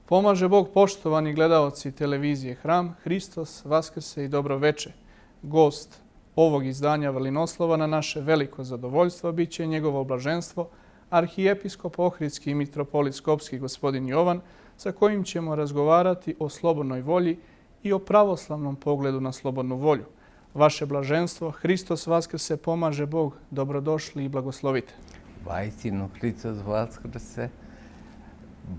Pomaže Bog, poštovani gledaoci televizije Hram, Hristos vaskrse i dobro veče. Gost ovog izdanja Valinoslova na naše veliko zadovoljstvo bit će njegovo blaženstvo, arhijepiskop Ohridski i mitropolit Skopski gospodin Jovan, sa kojim ćemo razgovarati o slobodnoj volji i o pravoslavnom pogledu na slobodnu volju. Vaše blaženstvo, Hristos vaskrse, pomaže Bog, dobrodošli i blagoslovite. Vajsino, Hristos vaskrse.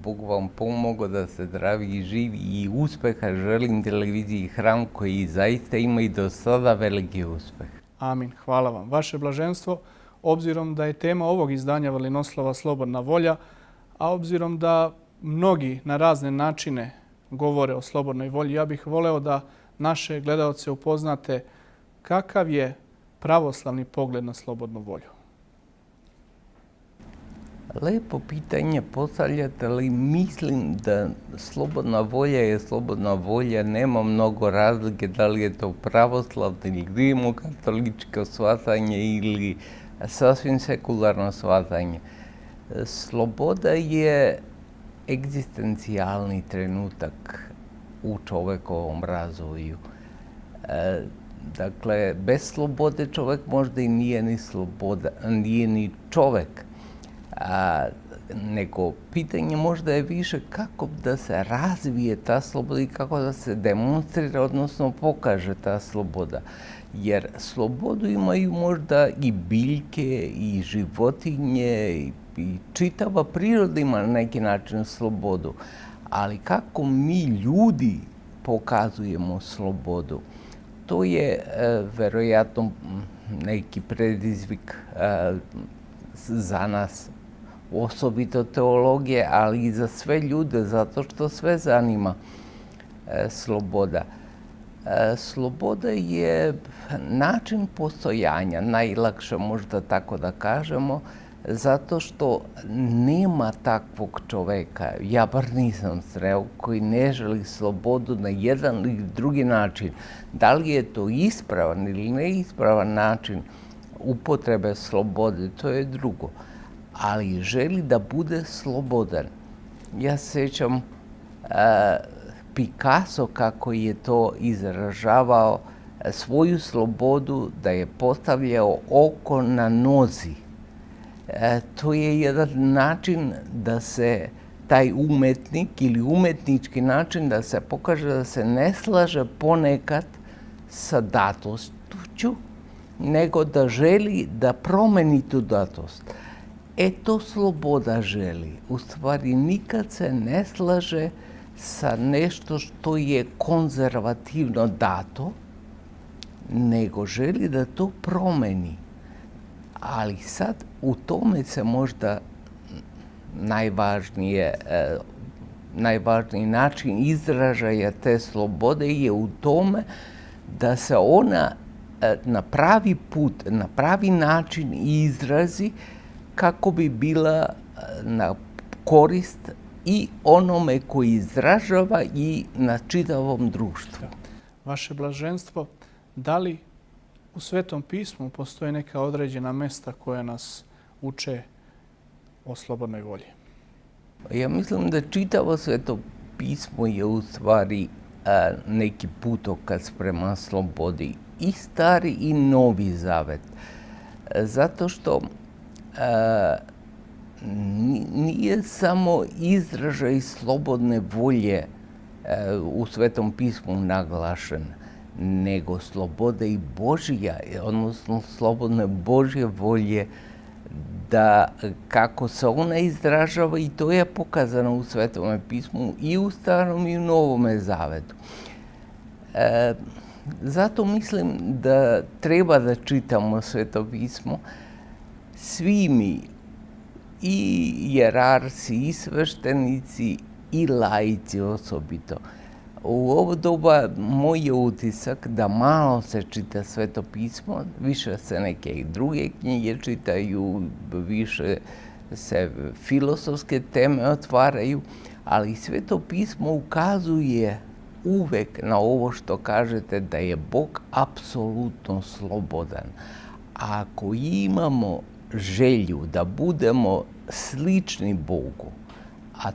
Bog vam pomogao da se zdravi i živi i uspeha želim televiziji Hram koji zaista ima i do sada veliki uspeh. Amin. Hvala vam. Vaše blaženstvo, obzirom da je tema ovog izdanja Valinoslova slobodna volja, a obzirom da mnogi na razne načine govore o slobodnoj volji, ja bih voleo da naše gledaoce upoznate kakav je pravoslavni pogled na slobodnu volju. Lepo pitanje postavljate, ali mislim da slobodna volja je slobodna volja. Nema mnogo razlike da li je to pravoslavno ili rimokatoličko shvatanje ili sasvim sekularno shvatanje. Sloboda je egzistencijalni trenutak u čovekovom razvoju. Dakle, bez slobode čovek možda i nije ni sloboda, nije ni čovek. Nego pitanje možda je više kako da se razvije ta sloboda i kako da se demonstrira, odnosno pokaže ta sloboda. Jer slobodu imaju možda i biljke, i životinje, i čitava priroda ima na neki način slobodu. Ali kako mi ljudi pokazujemo slobodu, to je verovatno neki predizvik za nas, osobito teologije, ali i za sve ljude, zato što sve zanima sloboda. Sloboda je način postojanja, najlakše možda tako da kažemo, zato što nema takvog čoveka, ja bar nisam sreo, koji ne želi slobodu na jedan ili drugi način. Da li je to ispravan ili neispravan način upotrebe slobode, to je drugo. Ali želi da bude slobodan. Ja se sjećam Picasso kako je to izražavao, svoju slobodu da je postavljao oko na nozi. To je jedan način da se taj umetnik ili umetnički način da se pokaže da se ne slaže ponekad sa datošću, nego da želi da promeni tu datost. To sloboda želi. U stvari nikad se ne slaže sa nešto što je konzervativno dato, nego želi da to promeni. Ali sad u tome se možda najvažniji način izražaja te slobode je u tome da se ona na pravi put, na pravi način izrazi kako bi bila na korist i onome koji izražava i na čitavom društvu. Vaše blaženstvo, da li u Svetom pismu postoje neka određena mesta koja nas uče o slobodnoj volji? Ja mislim da čitavo Sveto pismo je u stvari neki putokaz prema slobodi. I Stari i Novi Zavet. Zato što nije samo izražaj slobodne volje u Svetom pismu naglašen, nego sloboda i Božja, odnosno slobodne Božje volje, da kako se ona izražava i to je pokazano u Svetom pismu i u Starom i u Novome Zavetu. Zato mislim da treba da čitamo Sveto pismo. Svi mi, i jerarsi, i sveštenici, i laici osobito. U ovo doba moj je utisak da malo se čita Sveto pismo, više se neke druge knjige čitaju, više se filosofske teme otvaraju, ali Sveto pismo ukazuje uvek na ovo što kažete da je Bog apsolutno slobodan. A ako imamo želju da budemo slični Bogu, a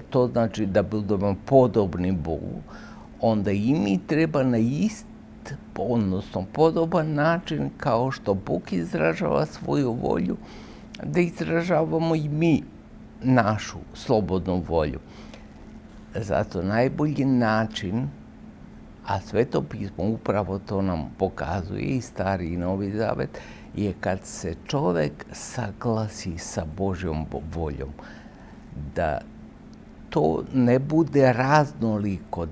to znači da budemo podobni Bogu, onda i mi treba na odnosno podoban način kao što Bog izražava svoju volju, da izražavamo i mi našu slobodnu volju. Zato najbolji način, a Sveto pismo upravo to nam pokazuje, i Stari i Novi Zavet, je kad se čovek saglasi sa Božjom voljom. Da to ne bude raznoliko,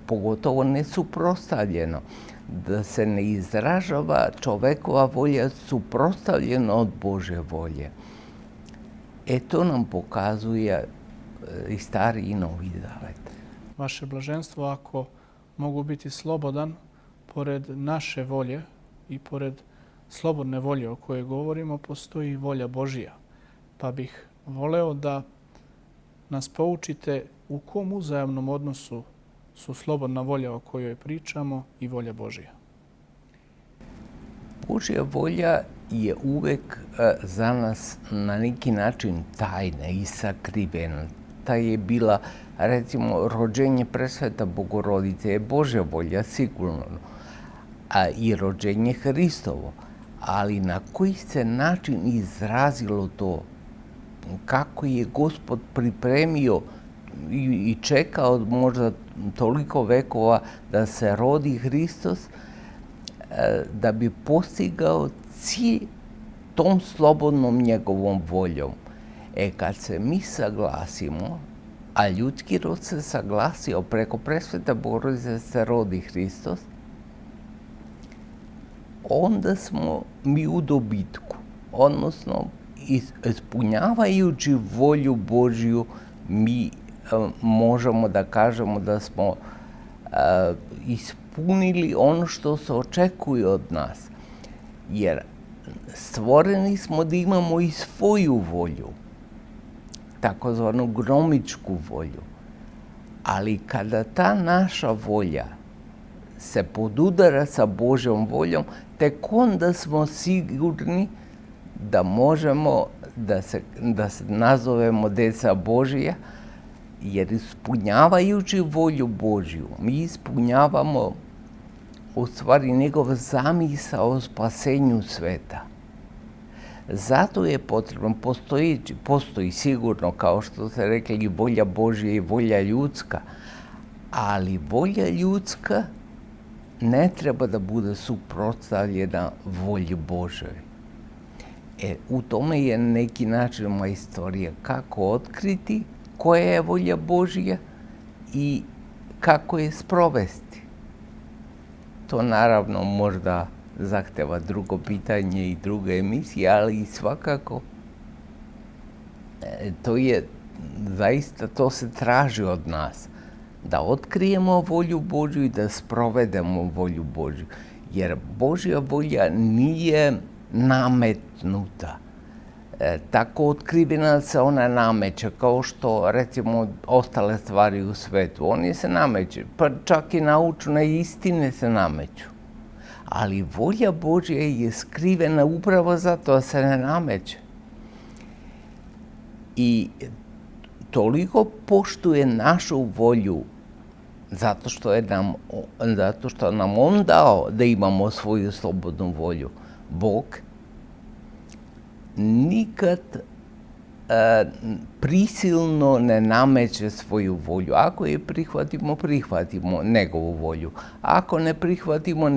pogotovo ne suprotstavljeno, da se ne izražava čovekova volja suprotstavljena od Božje volje. To nam pokazuje i Stari i Novi Zavet. Vaše blaženstvo, ako mogu biti slobodan, pored naše volje i pored slobodne volje o kojoj govorimo, postoji volja Božija. Pa bih voleo da nas poučite u kom uzajamnom odnosu su slobodna volja o kojoj pričamo i volja Božija. Božja volja je uvek za nas na neki način tajna i sakrivena. Ta je bila, recimo, rođenje presveta Bogorodice je Božja volja, sigurno, a i rođenje Hristovo. Ali na koji se način izrazilo to? Kako je Gospod pripremio i čekao možda toliko vekova da se rodi Hristos, da bi postigao cilj tom slobodnom njegovom voljom. Kad se mi saglasimo, a ljudski rod se saglasio preko presveta Bogorodice da se rodi Hristos, onda smo mi u dobitku. Odnosno, ispunjavajući volju Božju, mi možemo da kažemo da smo ispunili ono što se očekuje od nas. Jer stvoreni smo da imamo i svoju volju, takozvanu gnomičku volju. Ali kada ta naša volja se podudara sa Božjom voljom, tek onda smo sigurni da možemo da se nazovemo deca Božija, jer ispunjavajući volju Božju, mi ispunjavamo u stvari njegov zamisao o spasenju sveta. Zato je potrebno, postoji sigurno, kao što ste rekli, volja Božja i volja ljudska, ali volja ljudska ne treba da bude suprotstavljena volji Božoj. U tome je neki način moja istorija kako otkriti koja je volja Božja i kako je sprovesti. To naravno možda zahteva drugo pitanje i druge emisije, ali svakako to se traži od nas. Da otkrijemo volju Božju i da sprovedemo volju Božju. Jer Božja volja nije nametnuta. Tako otkrivena se ona nameće, kao što recimo ostale stvari u svetu. Oni se nameću, pa čak i naučne istine se nameću. Ali volja Božja je skrivena upravo zato da se ne nameće. I toliko poštuje našu volju zato što nam On dao da imamo svoju slobodnu volju. Bog nikad prisilno ne nameće svoju volju. Ako je prihvatimo njegovu volju. Ako ne prihvatimo,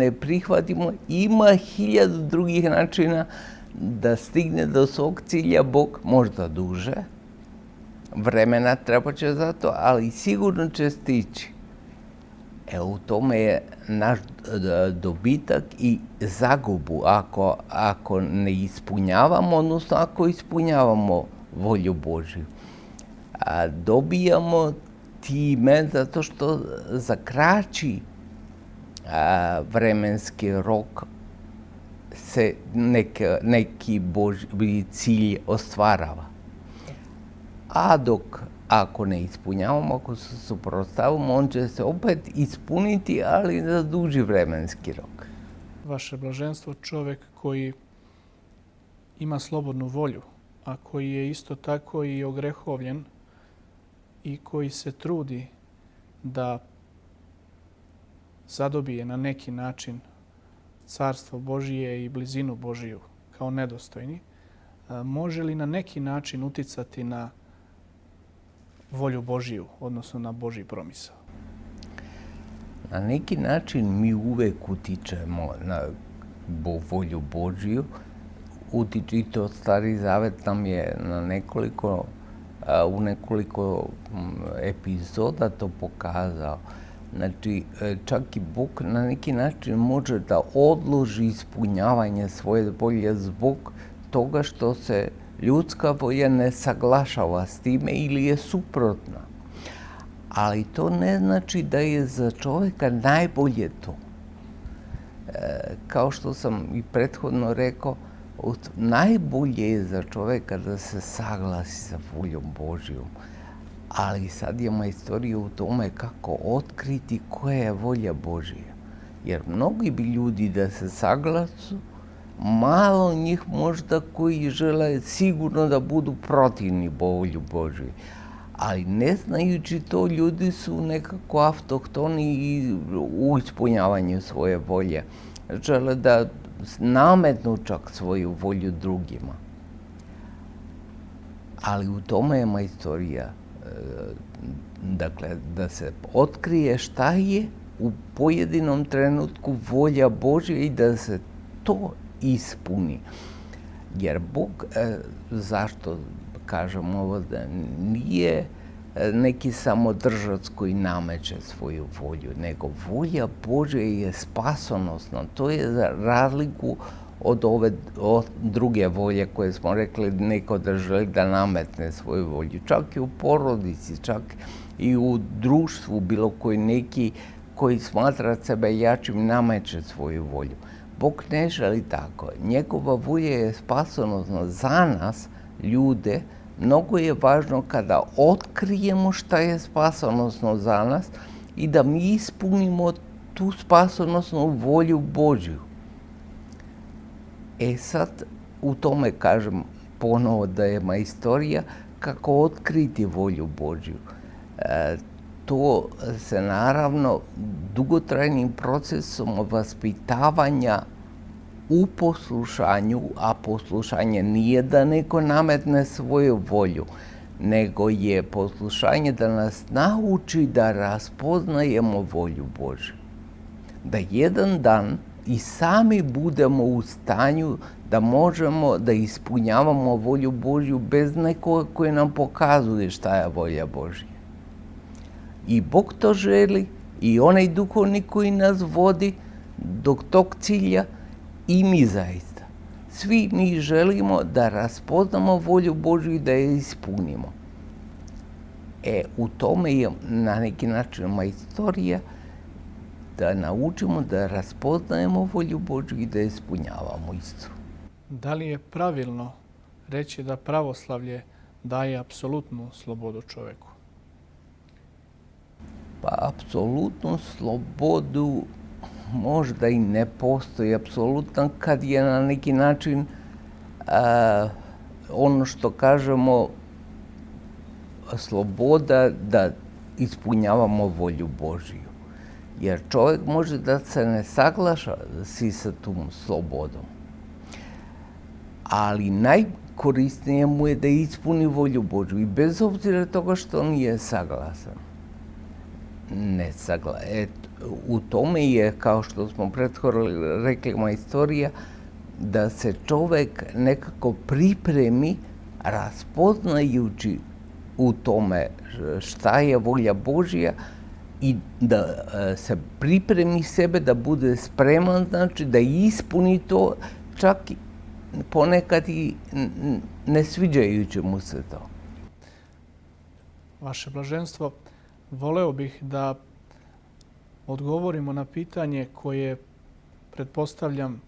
ima 1000 drugih načina da stigne do svog cilja. Bog možda duže, vremena treba će za to, ali sigurno će stići. U tome je naš dobitak i zagubu ako ne ispunjavamo, odnosno ako ispunjavamo volju Božju. Dobijamo time zato što za kraći vremenski rok se neki Božji cilj ostvarava. A ako ne ispunjavamo, ako se suprotstavimo, on će se opet ispuniti, ali za duži vremenski rok. Vaše blaženstvo, čovjek koji ima slobodnu volju a koji je isto tako i ogrehovljen i koji se trudi da zadobije na neki način carstvo Božije i blizinu Božiju kao nedostojni, može li na neki način uticati na volju Božiju, odnosno na Božji promisao? Na neki način mi uvek utičemo na volju Božiju. I to Stari Zavet nam je u nekoliko epizoda to pokazao. Znači, čak i Bog na neki način može da odloži ispunjavanje svoje volje zbog toga što se ljudska volja ne saglašava s time ili je suprotna. Ali to ne znači da je za čovjeka najbolje to. Kao što sam i prethodno rekao, najbolje je za čovjeka da se saglasi sa voljom Božjom. Ali sad je majstorija u tome kako otkriti koja je volja Božja. Jer mnogi bi ljudi da se saglasu, malo njih možda koji žele sigurno da budu protivni volju Božju. Ali ne znajući to, ljudi su nekako autohtoni i u ispunjavanju svoje volje. Žele da nametnu čak svoju volju drugima. Ali u tome je majstorija. Dakle, da se otkrije šta je u pojedinom trenutku volja Božja i da se to ispuni. Jer Bog, zašto kažem ovo, da nije neki samodržac koji nameće svoju volju, nego volja Božja je spasonosna. To je za razliku od druge volje koje smo rekli, neko da želi da nametne svoju volju. Čak i u porodici, čak i u društvu, bilo koji neki koji smatra sebe jačim nameće svoju volju. Bog ne želi tako. Njegova volja je spasonosna za nas, ljude. Mnogo je važno kada otkrijemo šta je spasonosno za nas i da mi ispunimo tu spasonosnu volju Božju. Sad, u tome kažem ponovo da je majstorija kako otkriti volju Božju. To se naravno dugotrajnim procesom vaspitavanja u poslušanju, a poslušanje nije da neko nametne svoju volju, nego je poslušanje da nas nauči da raspoznajemo volju Božju. Da jedan dan i sami budemo u stanju da možemo da ispunjavamo volju Božju bez nekoga koji nam pokazuje šta je volja Božja. I Bog to želi i onaj duhovnik koji nas vodi do tog cilja i mi zaista. Svi mi želimo da raspoznamo volju Božju i da je ispunimo. U tome je na neki način majstorija da naučimo da raspoznajemo volju Božju i da je ispunjavamo istu. Da li je pravilno reći da pravoslavlje daje apsolutnu slobodu čoveku? Pa, apsolutnu slobodu možda i ne postoji apsolutno kad je na neki način ono što kažemo sloboda da ispunjavamo volju Božju. Jer čovjek može da se ne saglaša sa tom slobodom. Ali najkorisnije mu je da ispuni volju Božju i bez obzira toga što nije saglasan. U tome je, kao što smo prethodno rekli, majstorija, da se čovjek nekako pripremi raspoznajući u tome šta je volja Božja i da se pripremi sebe da bude spreman, znači da ispuni to, čak ponekad i ne sviđajući mu se to. Vaše blaženstvo, voleo bih da odgovorimo na pitanje koje, pretpostavljam,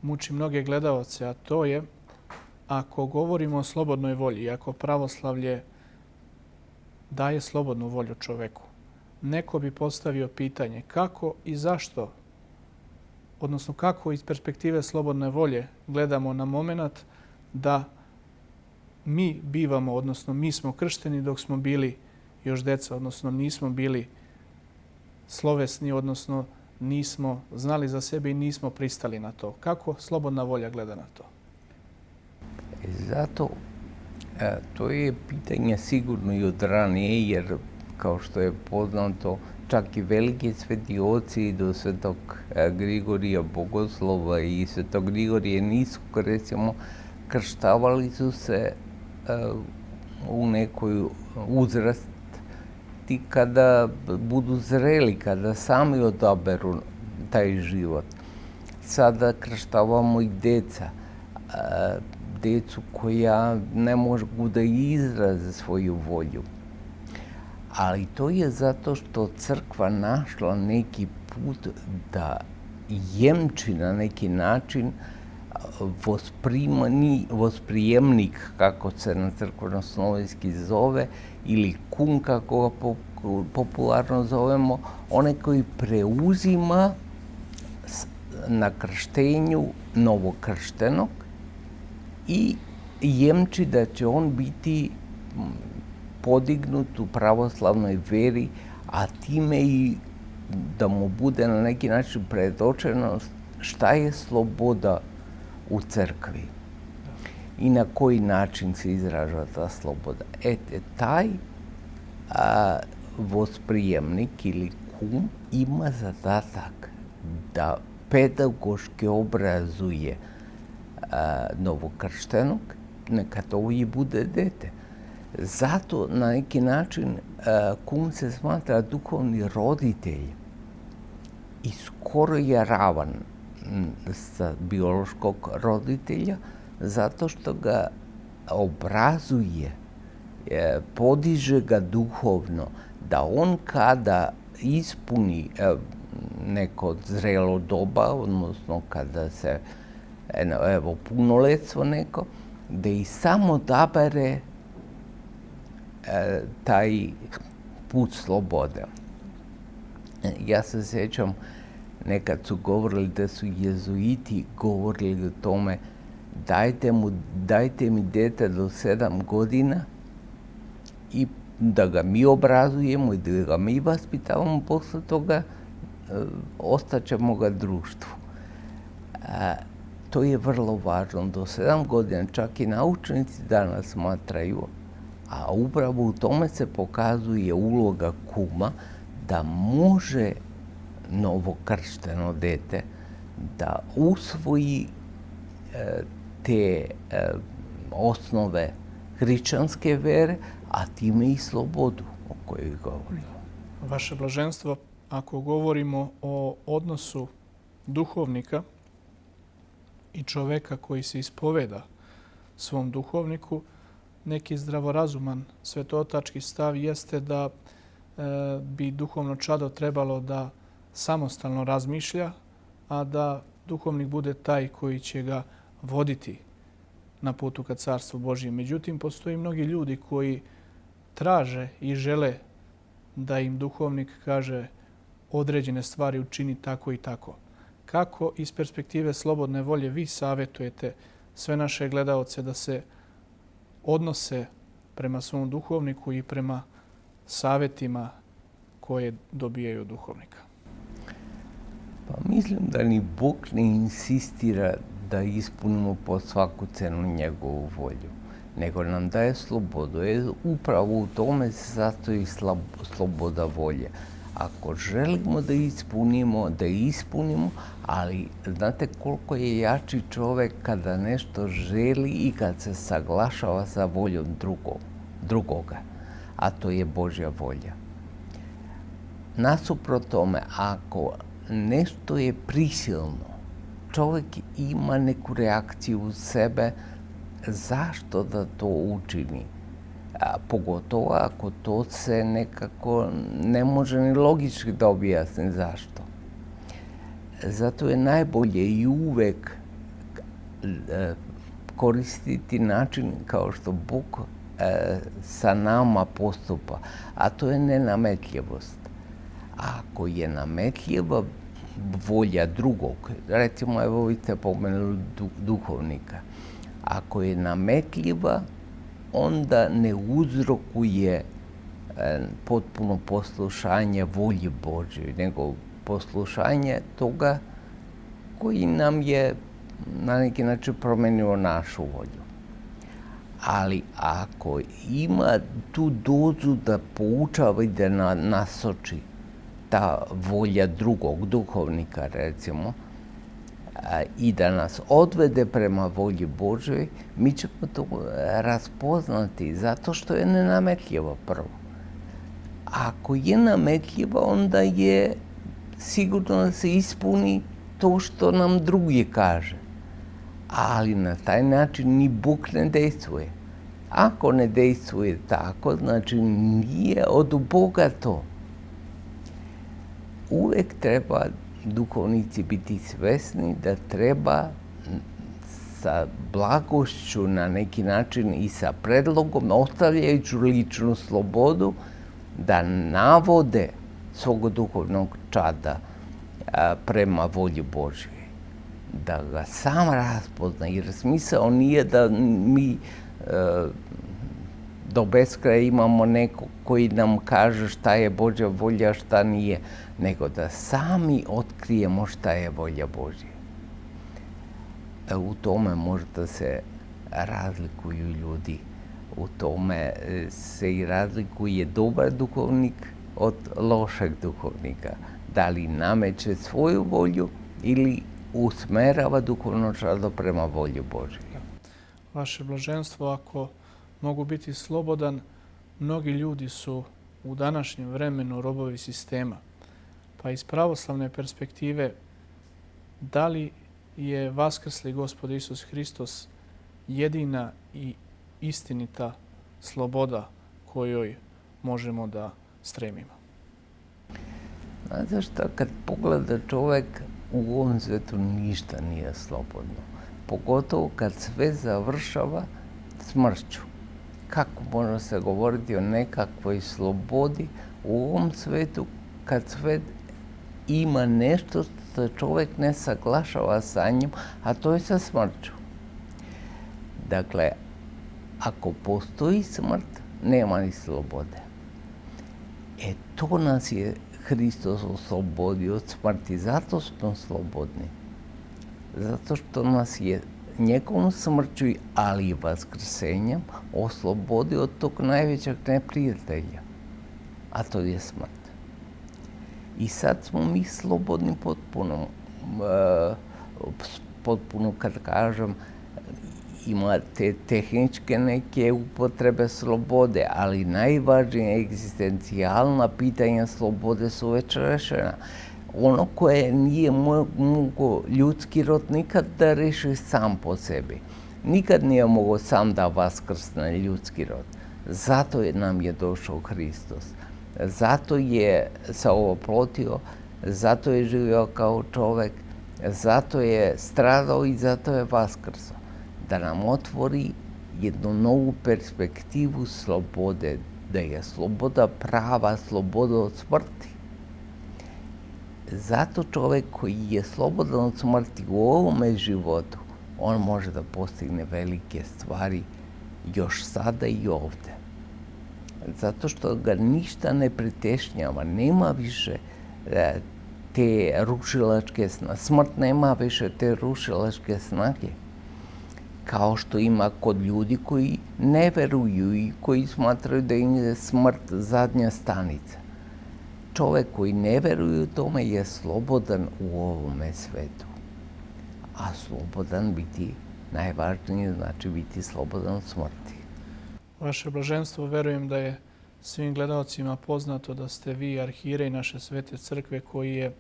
muči mnoge gledalce, a to je, ako govorimo o slobodnoj volji, ako pravoslavlje daje slobodnu volju čoveku, neko bi postavio pitanje kako i zašto, odnosno kako iz perspektive slobodne volje gledamo na moment da mi bivamo, odnosno mi smo kršteni dok smo bili još deca, odnosno nismo bili slovesni, odnosno nismo znali za sebe i nismo pristali na to. Kako slobodna volja gleda na to? Zato to je pitanje sigurno i od ranije, jer kao što je poznato, čak i veliki sveti oci do svetog Grigorija Bogoslova i svetog Grigorija Niskog, recimo, krštavali su se u nekoj uzrasti kada budu zreli, kada sami odaberu taj život. Sada krštavamo i deca, decu koja ne mogu da izraze svoju volju. Ali to je zato što crkva našla neki put da jemči na neki način vosprijemnik, kako se na crkveno-slovenski zove, ili kum, kako ga popularno zovemo, onaj koji preuzima na krštenju novokrštenog i jemči da će on biti podignut u pravoslavnoj veri, a time i da mu bude na neki način predočeno šta je sloboda u crkvi i na koji način se izražava ta sloboda. Taj vosprijemnik ili kum ima zadatak da pedagoški obrazuje novokrštenog, neka to i bude dete. Zato na neki način kum se smatra duhovni roditelj i skoro je ravan sa biološkog roditelja, zato što ga obrazuje, podiže ga duhovno, da on kada ispuni neko zrelo doba, odnosno kada se, punoletstvo neko, da i samo odabere taj put slobode. Ja se sjećam, nekad su govorili da su jezuiti govorili o tome, dajte mi dete do 7 godina i da ga mi obrazujemo i da ga mi vaspitavamo, posle toga ostaćemo ga društvu. To je vrlo važno. Do 7 godina čak i naučnici danas smatraju, a upravo u tome se pokazuje uloga kuma, da može novokršteno dete da usvoji te osnove hrišćanske vere, a time i slobodu o kojoj govorimo. Vaše blaženstvo, ako govorimo o odnosu duhovnika i čoveka koji se ispoveda svom duhovniku, neki zdravorazuman svetotački stav jeste da bi duhovno čado trebalo da samostalno razmišlja, a da duhovnik bude taj koji će ga voditi na putu ka Carstvu Božjem. Međutim, postoji mnogi ljudi koji traže i žele da im duhovnik kaže određene stvari učini tako i tako. Kako iz perspektive slobodne volje vi savjetujete sve naše gledaoce da se odnose prema svom duhovniku i prema savjetima koje dobijaju od duhovnika? Pa mislim da ni Bog ne insistira da ispunimo po svaku cenu njegovu volju, nego nam daje slobodu. Upravo u tome se sastoji sloboda volje. Ako želimo da ispunimo, ali znate koliko je jači čovjek kada nešto želi i kad se saglašava sa voljom drugoga, a to je Božja volja. Nasuprot tome, ako nešto je prisilno, čovjek ima neku reakciju u sebe zašto da to učini. Pogotovo ako to se nekako ne može ni logički da objasni zašto. Zato je najbolje i uvek koristiti način kao što Bog sa nama postupa, a to je nenametljivost. Ako je nametljiva volja drugog, recimo evo vi ste pomenuli duhovnika, ako je nametljiva onda ne uzrokuje potpuno poslušanje volji Božjoj, nego poslušanje toga koji nam je na neki način promenio našu volju. Ali ako ima tu dozu da poučava i da nasoči ta volja drugog duhovnika, recimo, i da nas odvede prema volji Božoj, mi ćemo to raspoznati zato što je nenametljiva prvo. Ako je nametljiva, onda je sigurno da se ispuni to što nam drugi kaže. Ali na taj način ni Bog ne dejstvuje. Ako ne dejstvuje tako, znači nije od Boga to. Uvek treba duhovnici biti svesni da treba sa blagošću na neki način i sa predlogom, ostavljajući ličnu slobodu, da navode svog duhovnog čada prema volji Božjoj. Da ga sam raspozna, jer smisao nije da mi do beskraja imamo neko koji nam kaže šta je Božja volja, šta nije, nego da sami otkrijemo šta je volja Božja. U tome možda se razlikuju ljudi. U tome se i razlikuje dobar duhovnik od lošeg duhovnika. Da li nameće svoju volju ili usmerava duhovno čado prema volji Božjoj. Vaše blaženstvo, ako mogu biti slobodan, mnogi ljudi su u današnjem vremenu robovi sistema. Pa iz pravoslavne perspektive, da li je vaskrsli Gospod Isus Hristos jedina i istinita sloboda kojoj možemo da stremimo? Znate šta, kad pogleda čovjek, u ovom svetu ništa nije slobodno. Pogotovo kad sve završava smrću. Kako može se govoriti o nekakvoj slobodi u ovom svetu kad sve ima nešto što čovjek ne saglašava sa njim, a to je sa smrću. Dakle, ako postoji smrt, nema ni slobode. To nas je Hristos oslobodio od smrti, zato smo slobodni. Zato što nas je njegovom smrću, ali i vaskrsenjem, oslobodio od tog najvećeg neprijatelja, a to je smrt. I sad smo mi slobodni potpuno, kad kažem, ima te tehničke neke upotrebe slobode, ali najvažnija egzistencijalna pitanja slobode su već rešena. Ono koje nije mogao ljudski rod nikad da reši sam po sebi. Nikad nije mogao sam da vaskrsne ljudski rod. Zato nam je došao Hristos. Zato je se oplotio, zato je živio kao čovek, zato je stradao i zato je vaskrsao. Da nam otvori jednu novu perspektivu slobode, da je sloboda prava, sloboda od smrti. Zato čovjek koji je slobodan od smrti u ovome životu, on može da postigne velike stvari još sada i ovde. Zato što ga ništa ne pritešnjava, nema više te rušilačke snage. Smrt nema više te rušilačke snage. Kao što ima kod ljudi koji ne veruju i koji smatraju da im je smrt zadnja stanica. Čovjek koji ne veruje u tome je slobodan u ovome svetu. A slobodan biti, najvažnije znači biti slobodan od smrti. Vaše blaženstvo, verujem da je svim gledalcima poznato da ste vi arhijerej naše Svete Crkve koji je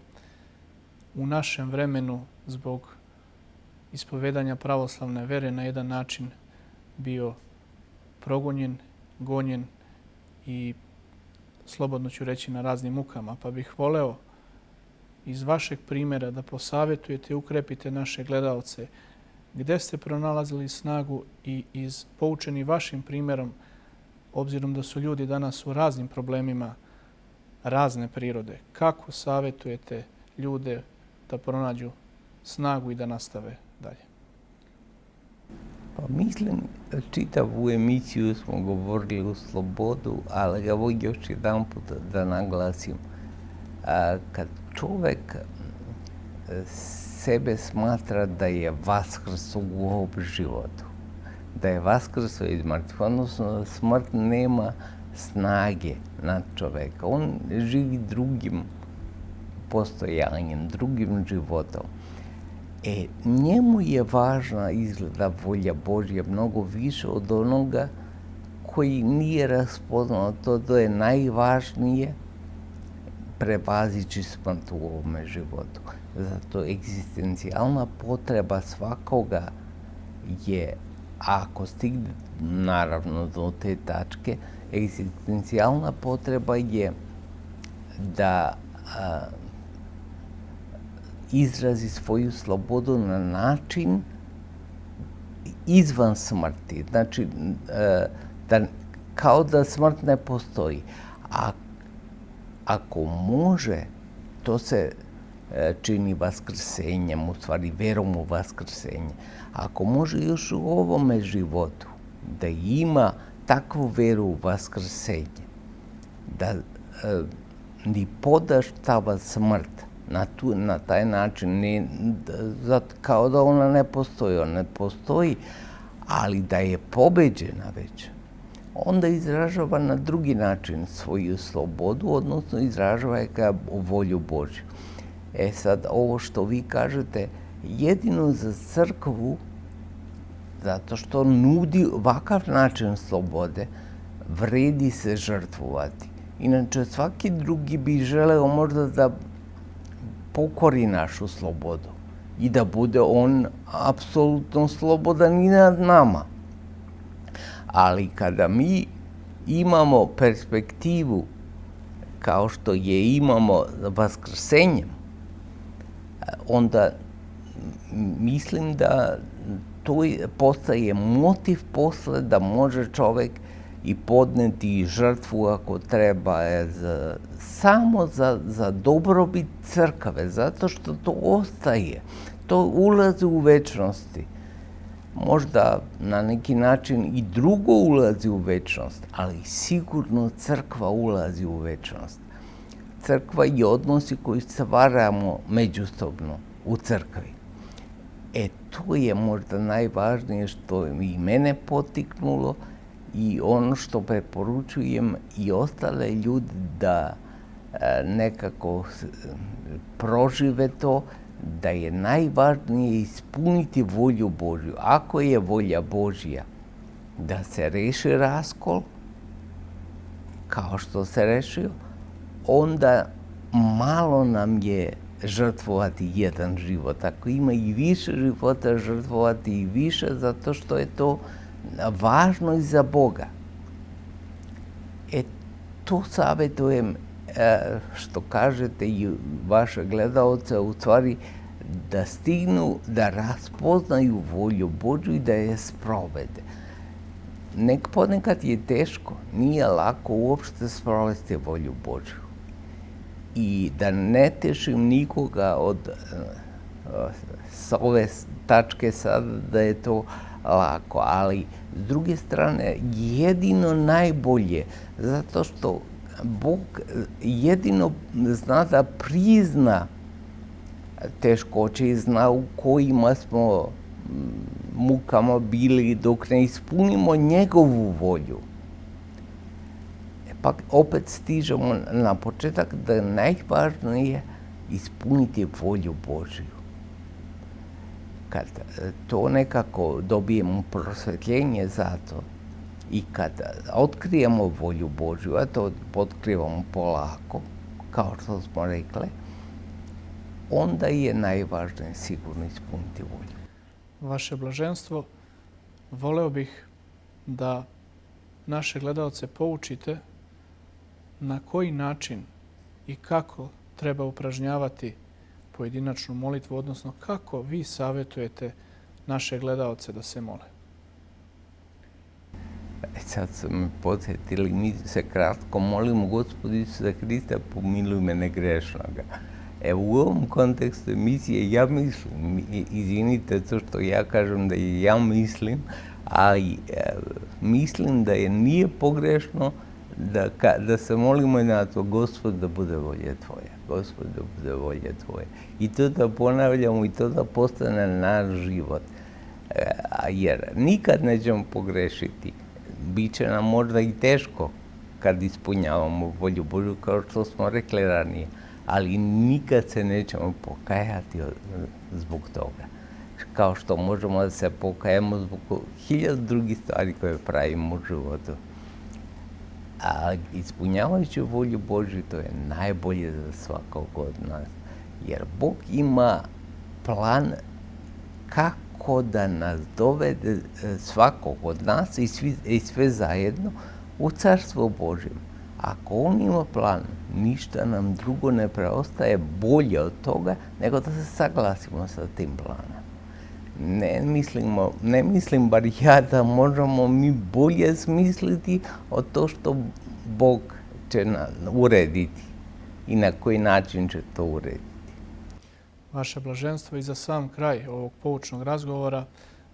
u našem vremenu zbog ispovedanja pravoslavne vere na jedan način bio progonjen, gonjen i slobodno ću reći na raznim mukama. Pa bih voleo iz vašeg primjera da posavetujete i ukrepite naše gledalce gde ste pronalazili snagu i poučeni vašim primjerom, obzirom da su ljudi danas u raznim problemima razne prirode. Kako savjetujete ljude da pronađu snagu i da nastave dalje? Pa mislim, čitavu emisiju smo govorili o slobodu, ali evo još jedan put da naglasim. Kad čovjek sebe smatra da je vaskrso u ovom životu, da je vaskrso iz mrtvih, odnosno da smrt nema snage nad čovjeka. On živi drugim postojanjem, drugim životom. Njemu je važna izgleda volja Božja mnogo više od onoga koji nije raspoznao. To je najvažnije, prevazići smrt u ovome životu. Zato egzistencijalna potreba svakoga je, ako stigne naravno do te tačke, egzistencijalna potreba je da izrazi svoju slobodu na način izvan smrti. Znači, kao da smrt ne postoji. A ako može, to se čini vaskrsenjem, u stvari verom u vaskrsenje. Ako može još u ovome životu da ima takvu veru u vaskrsenje, da ni podaštava smrt na taj način, kao da ona ne postoji. Ona ne postoji, ali da je pobeđena već, onda izražava na drugi način svoju slobodu, odnosno izražava je kao volju Božju. Sad, ovo što vi kažete, jedino za crkvu, zato što nudi ovakav način slobode, vredi se žrtvovati. Inače, svaki drugi bi želeo možda da pokori našu slobodu i da bude on apsolutno slobodan i nad nama. Ali kada mi imamo perspektivu kao što je imamo vaskrsenjem, onda mislim da to postaje motiv posle da može čovjek i podneti žrtvu ako treba, samo za dobrobit crkve, zato što to ostaje, to ulazi u večnosti. Možda na neki način i drugo ulazi u večnost, ali sigurno crkva ulazi u večnost. Crkva i odnosi koji stvaramo međusobno u crkvi. To je možda najvažnije što i mene potiknulo i ono što preporučujem i ostale ljude da nekako prožive to, da je najvažnije ispuniti volju Božju. Ako je volja Božja da se reši raskol, kao što se rešio, onda malo nam je žrtvovati jedan život. Ako ima i više života, žrtvovati i više, zato što je to važno i za Boga. To savjetujem, što kažete i vaše gledaoce, u stvari da stignu da raspoznaju volju Božju i da je sprovede. Ponekad je teško, nije lako uopšte sprovesti volju Božju. I da ne tešim nikoga s ove tačke sad da je to lako, ali s druge strane jedino najbolje, zato što Bog jedino zna da prizna teškoće i zna u kojima smo mukama bili dok ne ispunimo njegovu volju. Pa opet stižemo na početak da je najvažnije ispuniti volju Božju. Kad to nekako dobijemo prosvetljenje za to i kad otkrijemo volju Božju, a to otkrivamo polako, kao što smo rekli, onda je najvažnije sigurno ispuniti volju. Vaše blaženstvo, voleo bih da naše gledaoce poučite na koji način i kako treba upražnjavati pojedinačnu molitvu, odnosno kako vi savjetujete naše gledaoce da se mole. Sad su me podsjetili, mi se kratko molimo: Gospodi Isuse Hriste, pomiluj mene grešnoga. U ovom kontekstu emisije ja mislim, izvinite to što ja kažem da i ja mislim, ali mislim da nije pogrešno da se molimo i na to, Gospod da bude volja Tvoja, Gospod da bude volja Tvoja. I to da ponavljamo i to da postane naš život. Jer nikad nećemo pogrešiti. Biće nam možda i teško kad ispunjavamo volju Božju, kao što smo rekli ranije, ali nikad se nećemo pokajati zbog toga. Kao što možemo da se pokajemo zbog 1000 drugih stvari koje pravimo u životu. A ispunjavajući volju Božju, to je najbolje za svakog od nas. Jer Bog ima plan kako da nas dovede svakog od nas i sve zajedno u Carstvo Božje. Ako On ima plan, ništa nam drugo ne preostaje bolje od toga nego da se saglasimo sa tim planom. Ne mislim bar ja da možemo mi bolje smisliti od to što Bog će urediti i na koji način će to urediti. Vaše blaženstvo i za sam kraj ovog poučnog razgovora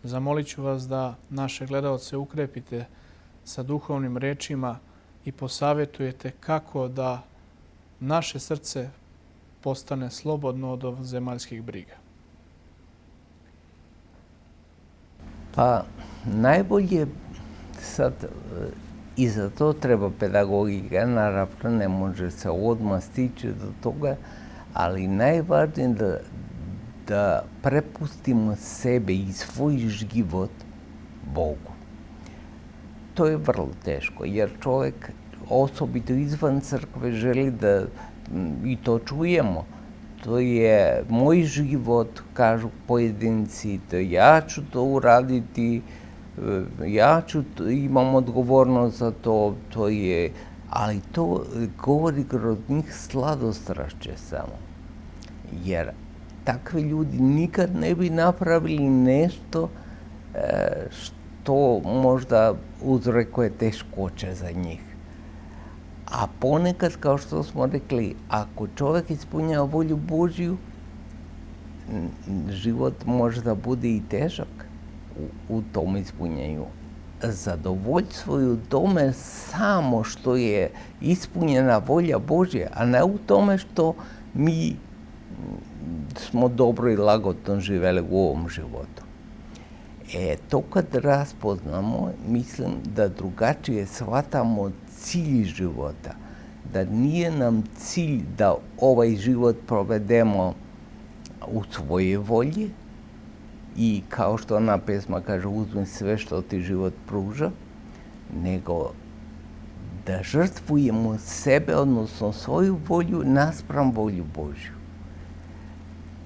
zamolit ću vas da naše gledaoce ukrepite sa duhovnim rečima i posavjetujete kako da naše srce postane slobodno od zemaljskih briga. Pa najbolje sad i za to treba pedagogika, naravno ne može se odmah stići do toga, ali najvažnije da prepustimo sebe i svoj život Bogu. To je vrlo teško, jer čovjek osobito izvan crkve želi da, i to čujemo, to je moj život, kažu pojedinci, ja ću to uraditi, imam odgovornost za to, ali to govori kroz njih sladostrašće samo. Jer takvi ljudi nikad ne bi napravili nešto što možda uzrokuje teškoće za njih. A ponekad, kao što smo rekli, ako čovjek ispunjava volju Božju, život može da bude i težak u tom ispunjenju. Zadovoljstvo je u tome samo što je ispunjena volja Božja, a ne u tome što mi smo dobro i lagodno živjeli u ovom životu. To kad raspoznamo, mislim da drugačije shvatamo cilj života. Da nije nam cilj da ovaj život provedemo u svojoj volji i kao što ona pesma kaže uzmi sve što ti život pruža, nego da žrtvujemo sebe, odnosno svoju volju naspram volju Božju.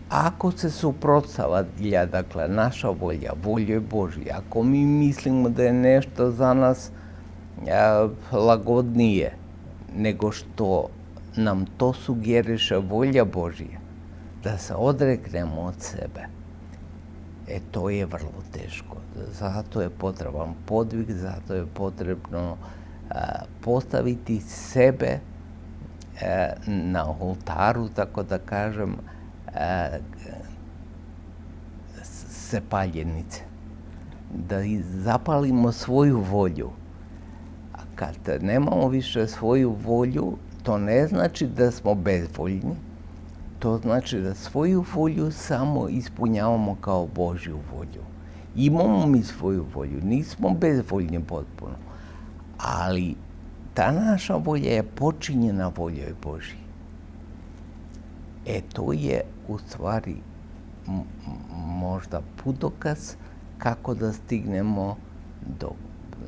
Ako se suprotstavlja, dakle, naša volja, volja Božja, ako mi mislimo da je nešto za nas lagodnije nego što nam to sugeriše volja Božja, da se odreknemo od sebe, to je vrlo teško. Zato je potreban podvig, zato je potrebno postaviti sebe na oltaru, tako da kažem, se paljenice. Da zapalimo svoju volju. A kad nemamo više svoju volju, to ne znači da smo bezvoljni. To znači da svoju volju samo ispunjavamo kao Božju volju. Imamo mi svoju volju, nismo bezvoljni potpuno. Ali ta naša volja je počinjena voljoj Božji. To je u stvari možda putokaz kako da stignemo do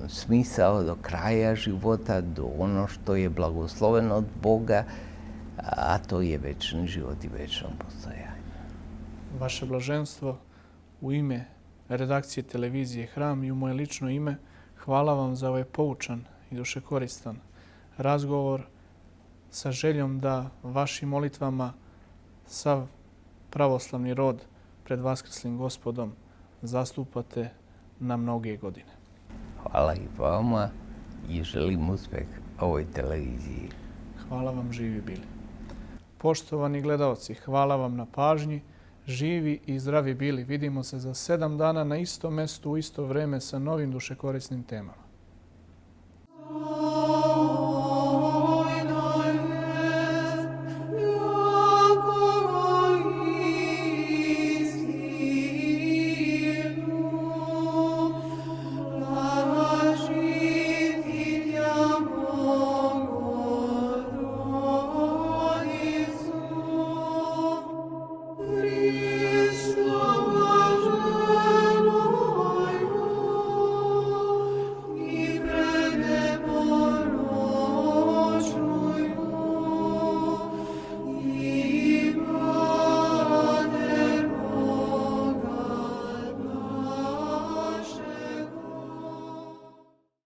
smisao, do kraja života, do ono što je blagosloveno od Boga, a to je večni život i večno postojanje. Vaše blaženstvo, u ime redakcije televizije Hram i u moje lično ime, hvala vam za ovaj poučan i dušekoristan razgovor sa željom da vašim molitvama sav pravoslavni rod pred Vaskrslim Gospodom zastupate na mnoge godine. Hvala i vama i želim uspjeh ovoj televiziji. Hvala vam, živi bili. Poštovani gledaoci, hvala vam na pažnji. Živi i zdravi bili. Vidimo se za 7 dana na istom mestu u isto vreme sa novim dušekorisnim temama.